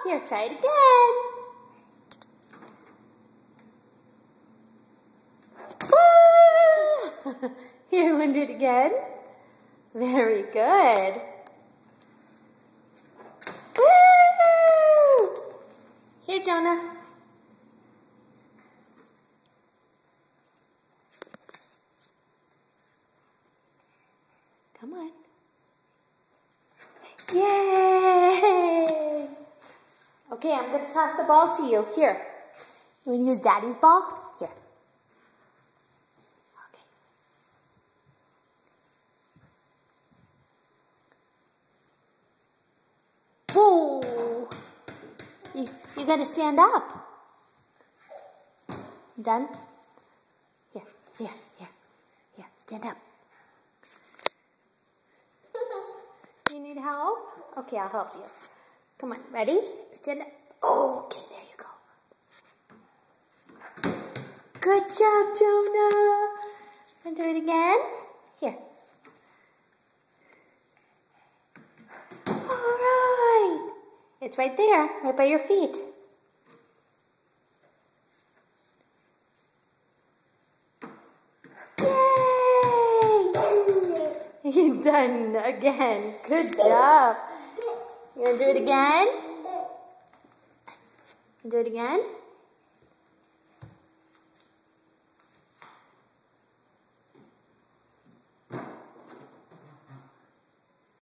Here, try it again. Woo! Here, you want to do it again? Very good. Woo! Here, Jonah. Come on. Yay! Okay, I'm going to toss the ball to you. Here. You want to use Daddy's ball? Here. Okay. Ooh! You got to stand up. Done? Here. Stand up. You need help? Okay, I'll help you. Come on, ready? Stand up. Oh, okay, there you go. Good job, Jonah. And do it again. Here. All right. It's right there, right by your feet. You're done again. Good job. You want to do it again? Do it again?